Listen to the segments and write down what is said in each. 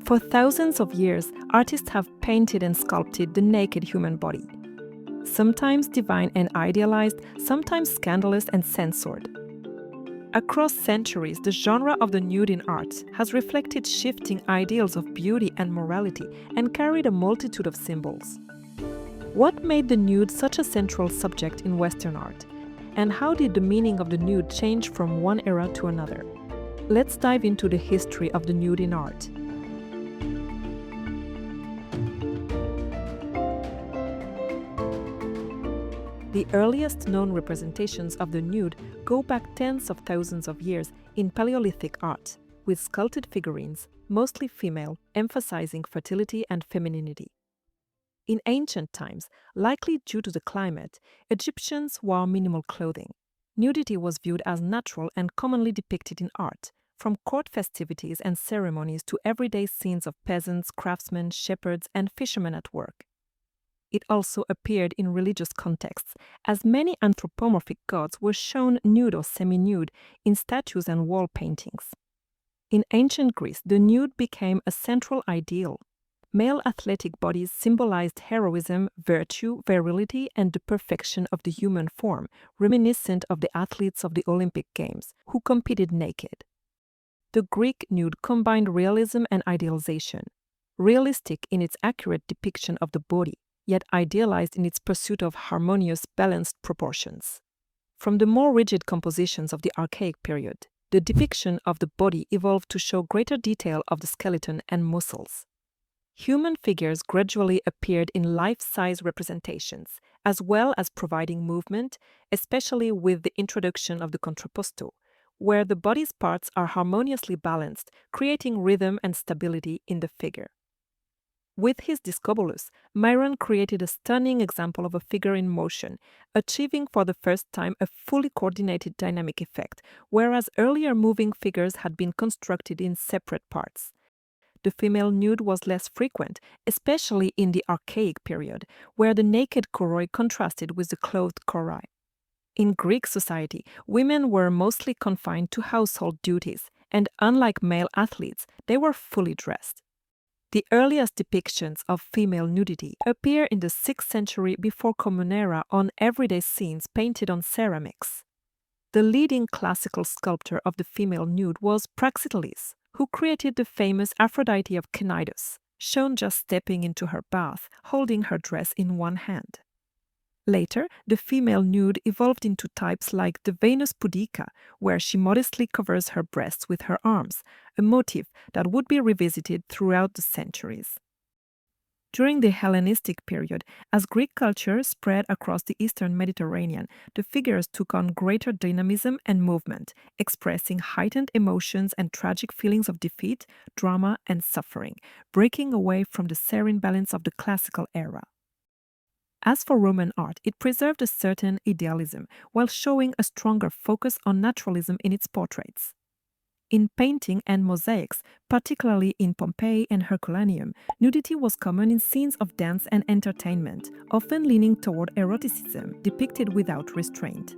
For thousands of years, artists have painted and sculpted the naked human body. Sometimes divine and idealized, sometimes scandalous and censored. Across centuries, the genre of the nude in art has reflected shifting ideals of beauty and morality and carried a multitude of symbols. What made the nude such a central subject in Western art? And how did the meaning of the nude change from one era to another? Let's dive into the history of the nude in art. The earliest known representations of the nude go back tens of thousands of years in Paleolithic art, with sculpted figurines, mostly female, emphasizing fertility and femininity. In ancient times, likely due to the climate, Egyptians wore minimal clothing. Nudity was viewed as natural and commonly depicted in art, from court festivities and ceremonies to everyday scenes of peasants, craftsmen, shepherds, and fishermen at work. It also appeared in religious contexts, as many anthropomorphic gods were shown nude or semi-nude in statues and wall paintings. In ancient Greece, the nude became a central ideal. Male athletic bodies symbolized heroism, virtue, virility, and the perfection of the human form, reminiscent of the athletes of the Olympic Games, who competed naked. The Greek nude combined realism and idealization, realistic in its accurate depiction of the body, yet idealized in its pursuit of harmonious, balanced proportions. From the more rigid compositions of the Archaic period, the depiction of the body evolved to show greater detail of the skeleton and muscles. Human figures gradually appeared in life-size representations, as well as providing movement, especially with the introduction of the contrapposto, where the body's parts are harmoniously balanced, creating rhythm and stability in the figure. With his Discobolus, Myron created a stunning example of a figure in motion, achieving for the first time a fully coordinated dynamic effect, whereas earlier moving figures had been constructed in separate parts. The female nude was less frequent, especially in the Archaic period, where the naked choroi contrasted with the clothed chori. In Greek society, women were mostly confined to household duties, and unlike male athletes, they were fully dressed. The earliest depictions of female nudity appear in the 6th century before Common Era on everyday scenes painted on ceramics. The leading classical sculptor of the female nude was Praxiteles, who created the famous Aphrodite of Cnidus, shown just stepping into her bath, holding her dress in one hand. Later, the female nude evolved into types like the Venus pudica, where she modestly covers her breasts with her arms, a motif that would be revisited throughout the centuries. During the Hellenistic period, as Greek culture spread across the Eastern Mediterranean, the figures took on greater dynamism and movement, expressing heightened emotions and tragic feelings of defeat, drama, and suffering, breaking away from the serene balance of the classical era. As for Roman art, it preserved a certain idealism, while showing a stronger focus on naturalism in its portraits. In painting and mosaics, particularly in Pompeii and Herculaneum, nudity was common in scenes of dance and entertainment, often leaning toward eroticism, depicted without restraint.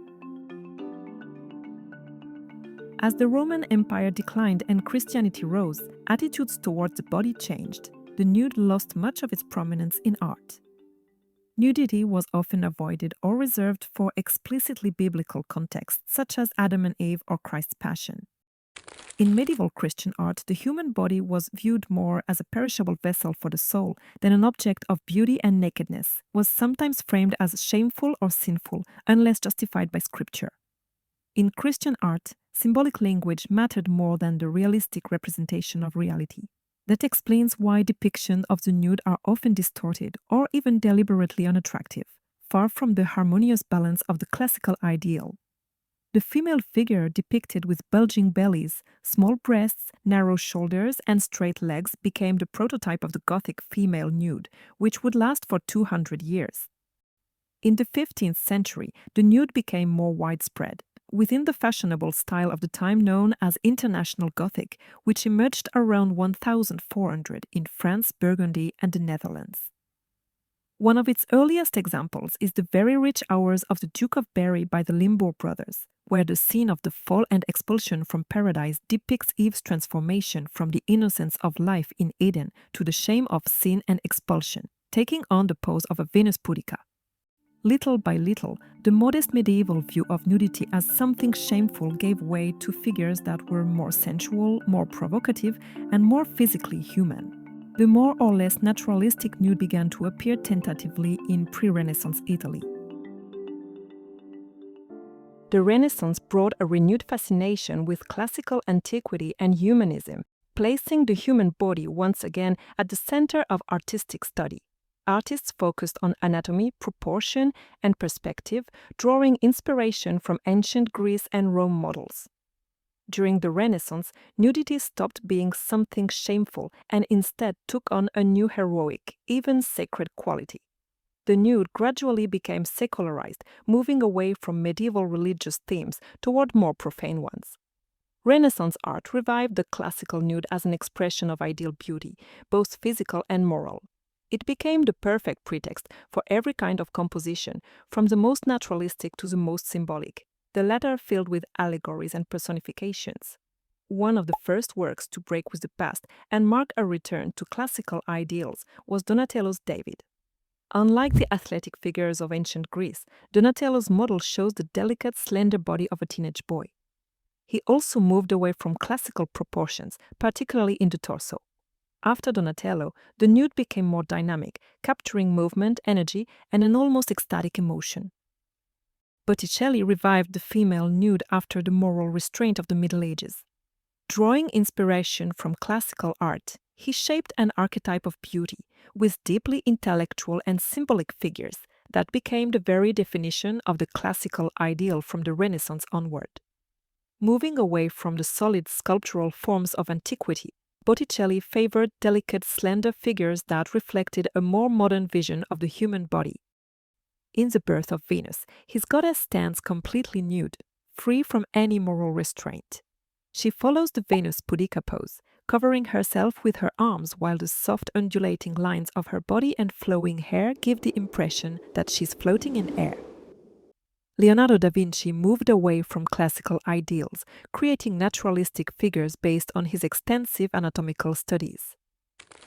As the Roman Empire declined and Christianity rose, attitudes towards the body changed. The nude lost much of its prominence in art. Nudity was often avoided or reserved for explicitly biblical contexts, such as Adam and Eve or Christ's Passion. In medieval Christian art, the human body was viewed more as a perishable vessel for the soul than an object of beauty, and nakedness was sometimes framed as shameful or sinful, unless justified by Scripture. In Christian art, symbolic language mattered more than the realistic representation of reality. That explains why depictions of the nude are often distorted or even deliberately unattractive, far from the harmonious balance of the classical ideal. The female figure depicted with bulging bellies, small breasts, narrow shoulders, and straight legs became the prototype of the Gothic female nude, which would last for 200 years. In the 15th century, the nude became more widespread, within the fashionable style of the time known as International Gothic, which emerged around 1400 in France, Burgundy, and the Netherlands. One of its earliest examples is the very rich hours of the Duke of Berry by the Limbourg brothers, where the scene of the fall and expulsion from paradise depicts Eve's transformation from the innocence of life in Eden to the shame of sin and expulsion, taking on the pose of a Venus pudica. Little by little, the modest medieval view of nudity as something shameful gave way to figures that were more sensual, more provocative, and more physically human. The more or less naturalistic nude began to appear tentatively in pre-Renaissance Italy. The Renaissance brought a renewed fascination with classical antiquity and humanism, placing the human body once again at the center of artistic study. Artists focused on anatomy, proportion, and perspective, drawing inspiration from ancient Greece and Rome models. During the Renaissance, nudity stopped being something shameful and instead took on a new heroic, even sacred quality. The nude gradually became secularized, moving away from medieval religious themes toward more profane ones. Renaissance art revived the classical nude as an expression of ideal beauty, both physical and moral. It became the perfect pretext for every kind of composition, from the most naturalistic to the most symbolic, the latter filled with allegories and personifications. One of the first works to break with the past and mark a return to classical ideals was Donatello's David. Unlike the athletic figures of ancient Greece, Donatello's model shows the delicate, slender body of a teenage boy. He also moved away from classical proportions, particularly in the torso. After Donatello, the nude became more dynamic, capturing movement, energy, and an almost ecstatic emotion. Botticelli revived the female nude after the moral restraint of the Middle Ages. Drawing inspiration from classical art, he shaped an archetype of beauty, with deeply intellectual and symbolic figures that became the very definition of the classical ideal from the Renaissance onward. Moving away from the solid sculptural forms of antiquity, Botticelli favored delicate, slender figures that reflected a more modern vision of the human body. In The Birth of Venus, his goddess stands completely nude, free from any moral restraint. She follows the Venus pudica pose, covering herself with her arms while the soft undulating lines of her body and flowing hair give the impression that she's floating in air. Leonardo da Vinci moved away from classical ideals, creating naturalistic figures based on his extensive anatomical studies.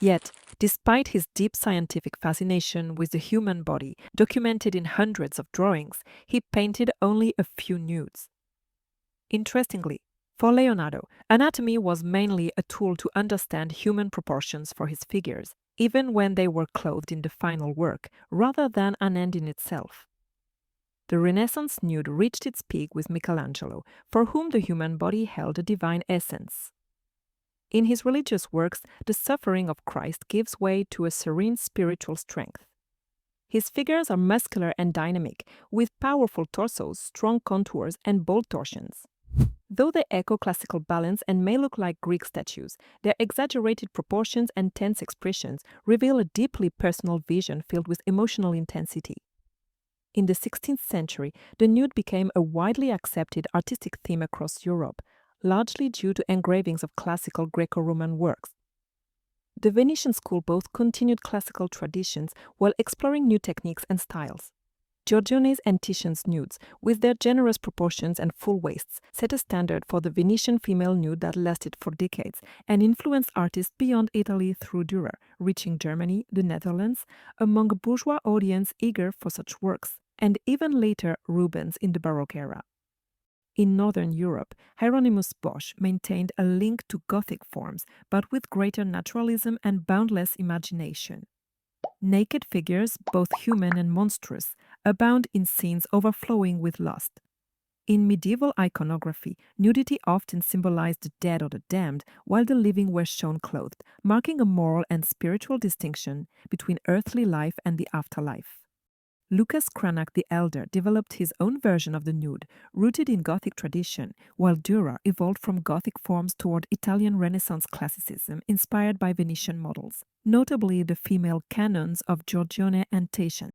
Yet, despite his deep scientific fascination with the human body, documented in hundreds of drawings, he painted only a few nudes. Interestingly, for Leonardo, anatomy was mainly a tool to understand human proportions for his figures, even when they were clothed in the final work, rather than an end in itself. The Renaissance nude reached its peak with Michelangelo, for whom the human body held a divine essence. In his religious works, the suffering of Christ gives way to a serene spiritual strength. His figures are muscular and dynamic, with powerful torsos, strong contours, and bold torsions. Though they echo classical balance and may look like Greek statues, their exaggerated proportions and tense expressions reveal a deeply personal vision filled with emotional intensity. In the 16th century, the nude became a widely accepted artistic theme across Europe, largely due to engravings of classical Greco-Roman works. The Venetian school both continued classical traditions while exploring new techniques and styles. Giorgione's and Titian's nudes, with their generous proportions and full waists, set a standard for the Venetian female nude that lasted for decades and influenced artists beyond Italy through Dürer, reaching Germany, the Netherlands, among a bourgeois audience eager for such works, and even later Rubens in the Baroque era. In Northern Europe, Hieronymus Bosch maintained a link to Gothic forms, but with greater naturalism and boundless imagination. Naked figures, both human and monstrous, abound in scenes overflowing with lust. In medieval iconography, nudity often symbolized the dead or the damned, while the living were shown clothed, marking a moral and spiritual distinction between earthly life and the afterlife. Lucas Cranach the Elder developed his own version of the nude, rooted in Gothic tradition, while Dürer evolved from Gothic forms toward Italian Renaissance classicism inspired by Venetian models, notably the female canons of Giorgione and Titian.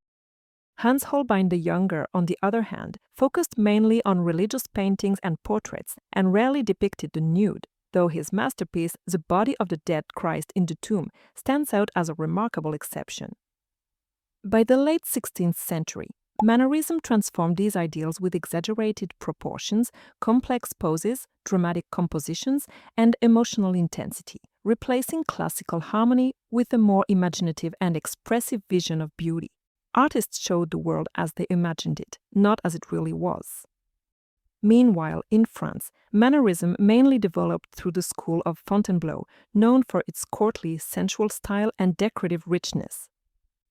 Hans Holbein the Younger, on the other hand, focused mainly on religious paintings and portraits and rarely depicted the nude, though his masterpiece, The Body of the Dead Christ in the Tomb, stands out as a remarkable exception. By the late 16th century, Mannerism transformed these ideals with exaggerated proportions, complex poses, dramatic compositions, and emotional intensity, replacing classical harmony with a more imaginative and expressive vision of beauty. Artists showed the world as they imagined it, not as it really was. Meanwhile, in France, Mannerism mainly developed through the school of Fontainebleau, known for its courtly, sensual style and decorative richness.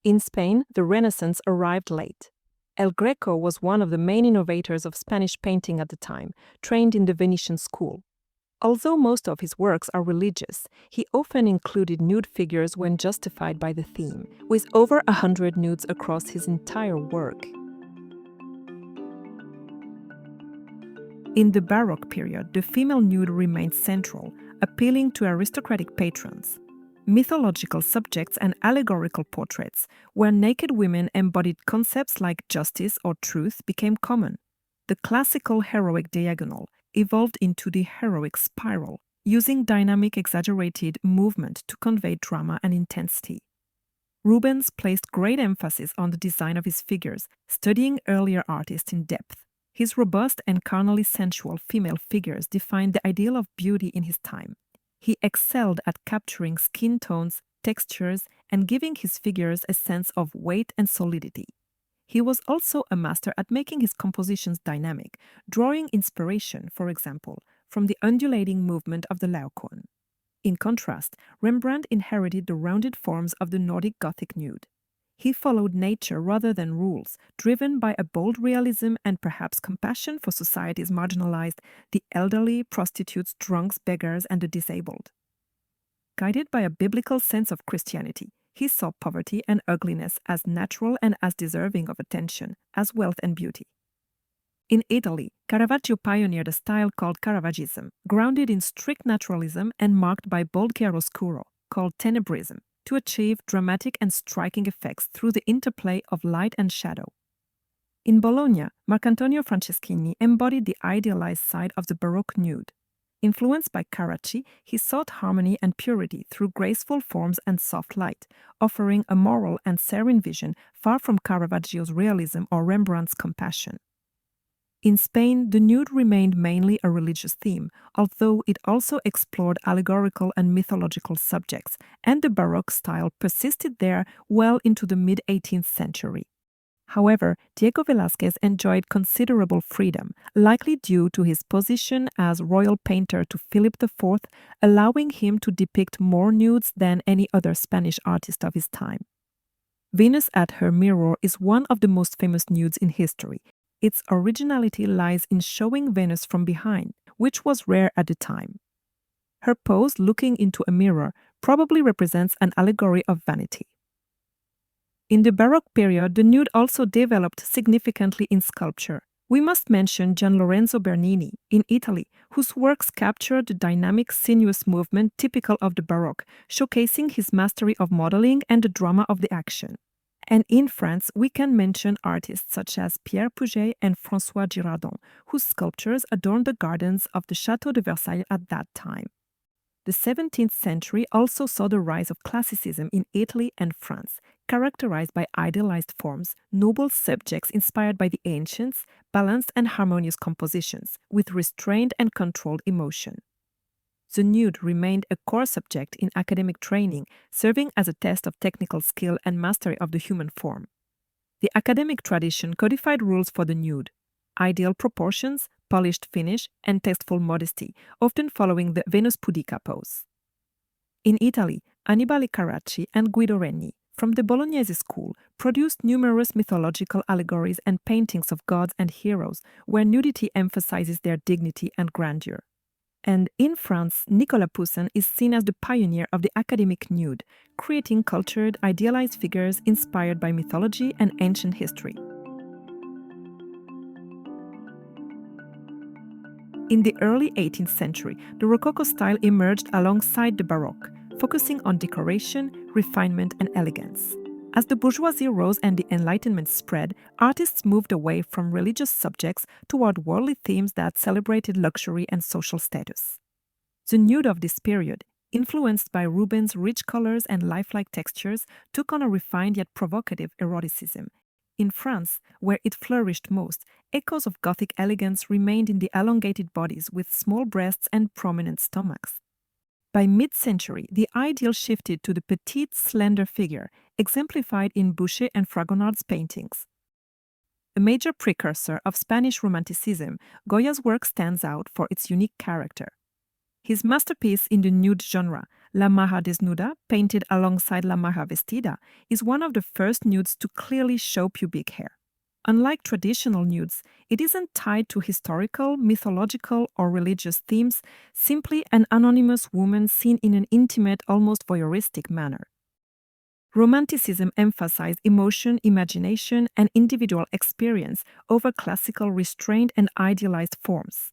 In Spain, the Renaissance arrived late. El Greco was one of the main innovators of Spanish painting at the time, trained in the Venetian school. Although most of his works are religious, he often included nude figures when justified by the theme, with over 100 nudes across his entire work. In the Baroque period, the female nude remained central, appealing to aristocratic patrons. Mythological subjects and allegorical portraits, where naked women embodied concepts like justice or truth, became common. The classical heroic diagonal evolved into the heroic spiral, using dynamic exaggerated movement to convey drama and intensity. Rubens placed great emphasis on the design of his figures, studying earlier artists in depth. His robust and carnally sensual female figures defined the ideal of beauty in his time. He excelled at capturing skin tones, textures, and giving his figures a sense of weight and solidity. He was also a master at making his compositions dynamic, drawing inspiration, for example, from the undulating movement of the Laocoon. In contrast, Rembrandt inherited the rounded forms of the Nordic Gothic nude. He followed nature rather than rules, driven by a bold realism and perhaps compassion for society's marginalized, the elderly, prostitutes, drunks, beggars, and the disabled. Guided by a biblical sense of Christianity, he saw poverty and ugliness as natural and as deserving of attention, as wealth and beauty. In Italy, Caravaggio pioneered a style called Caravaggism, grounded in strict naturalism and marked by bold chiaroscuro, called Tenebrism, to achieve dramatic and striking effects through the interplay of light and shadow. In Bologna, Marcantonio Franceschini embodied the idealized side of the Baroque nude. Influenced by Carracci, he sought harmony and purity through graceful forms and soft light, offering a moral and serene vision far from Caravaggio's realism or Rembrandt's compassion. In Spain, the nude remained mainly a religious theme, although it also explored allegorical and mythological subjects, and the Baroque style persisted there well into the mid-18th century. However, Diego Velázquez enjoyed considerable freedom, likely due to his position as royal painter to Philip IV, allowing him to depict more nudes than any other Spanish artist of his time. Venus at her mirror is one of the most famous nudes in history. Its originality lies in showing Venus from behind, which was rare at the time. Her pose looking into a mirror probably represents an allegory of vanity. In the Baroque period, the nude also developed significantly in sculpture. We must mention Gian Lorenzo Bernini in Italy, whose works captured the dynamic, sinuous movement typical of the Baroque, showcasing his mastery of modeling and the drama of the action. And in France, we can mention artists such as Pierre Puget and François Girardon, whose sculptures adorned the gardens of the Château de Versailles at that time. The 17th century also saw the rise of Classicism in Italy and France, characterized by idealized forms, noble subjects inspired by the ancients, balanced and harmonious compositions, with restrained and controlled emotion. The nude remained a core subject in academic training, serving as a test of technical skill and mastery of the human form. The academic tradition codified rules for the nude: ideal proportions, polished finish, and tasteful modesty, often following the Venus pudica pose. In Italy, Annibale Carracci and Guido Reni, from the Bolognese school, produced numerous mythological allegories and paintings of gods and heroes, where nudity emphasizes their dignity and grandeur. And in France, Nicolas Poussin is seen as the pioneer of the academic nude, creating cultured, idealized figures inspired by mythology and ancient history. In the early 18th century, the Rococo style emerged alongside the Baroque, focusing on decoration, refinement, and elegance. As the bourgeoisie rose and the Enlightenment spread, artists moved away from religious subjects toward worldly themes that celebrated luxury and social status. The nude of this period, influenced by Rubens' rich colors and lifelike textures, took on a refined yet provocative eroticism. In France, where it flourished most, echoes of Gothic elegance remained in the elongated bodies with small breasts and prominent stomachs. By mid-century, the ideal shifted to the petite, slender figure, exemplified in Boucher and Fragonard's paintings. A major precursor of Spanish Romanticism, Goya's work stands out for its unique character. His masterpiece in the nude genre, La Maja Desnuda, painted alongside La Maja Vestida, is one of the first nudes to clearly show pubic hair. Unlike traditional nudes, it isn't tied to historical, mythological, or religious themes, simply an anonymous woman seen in an intimate, almost voyeuristic manner. Romanticism emphasized emotion, imagination, and individual experience over classical restraint and idealized forms.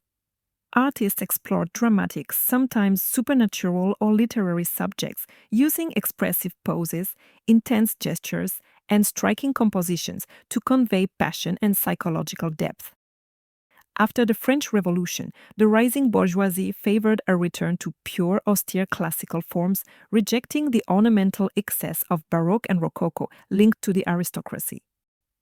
Artists explored dramatic, sometimes supernatural or literary subjects, using expressive poses, intense gestures, and striking compositions to convey passion and psychological depth. After the French Revolution, the rising bourgeoisie favored a return to pure, austere classical forms, rejecting the ornamental excess of Baroque and Rococo linked to the aristocracy.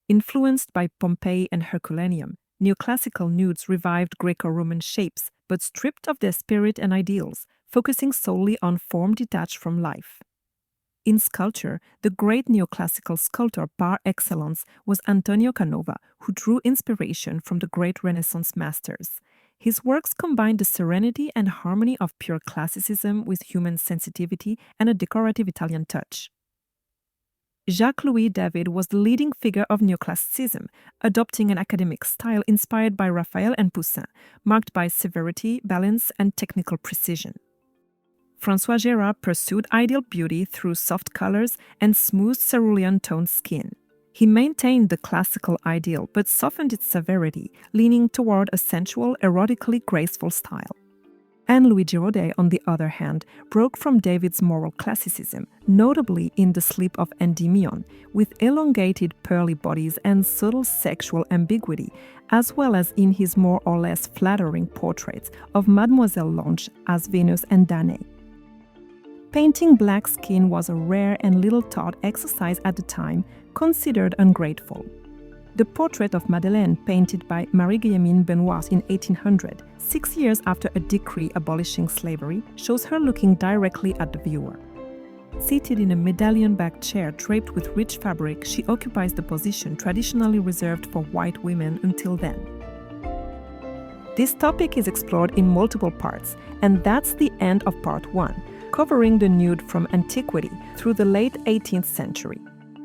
Influenced by Pompeii and Herculaneum, neoclassical nudes revived Greco-Roman shapes, but stripped of their spirit and ideals, focusing solely on form detached from life. In sculpture, the great neoclassical sculptor par excellence was Antonio Canova, who drew inspiration from the great Renaissance masters. His works combined the serenity and harmony of pure classicism with human sensitivity and a decorative Italian touch. Jacques-Louis David was the leading figure of neoclassicism, adopting an academic style inspired by Raphael and Poussin, marked by severity, balance, and technical precision. François Gérard pursued ideal beauty through soft colors and smooth cerulean-toned skin. He maintained the classical ideal but softened its severity, leaning toward a sensual, erotically graceful style. And Louis Giraudet, on the other hand, broke from David's moral classicism, notably in The Sleep of Endymion, with elongated pearly bodies and subtle sexual ambiguity, as well as in his more or less flattering portraits of Mademoiselle Lange as Venus and Danae. Painting black skin was a rare and little-taught exercise at the time, considered ungrateful. The portrait of Madeleine, painted by Marie-Guillemine Benoist in 1800, 6 years after a decree abolishing slavery, shows her looking directly at the viewer. Seated in a medallion-backed chair draped with rich fabric, she occupies the position traditionally reserved for white women until then. This topic is explored in multiple parts, and that's the end of Part 1, covering the nude from Antiquity through the late 18th century.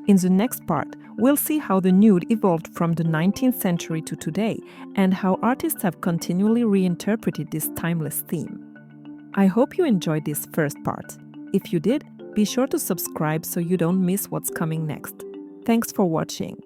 In the next part, we'll see how the nude evolved from the 19th century to today and how artists have continually reinterpreted this timeless theme. I hope you enjoyed this first part. If you did, be sure to subscribe so you don't miss what's coming next. Thanks for watching.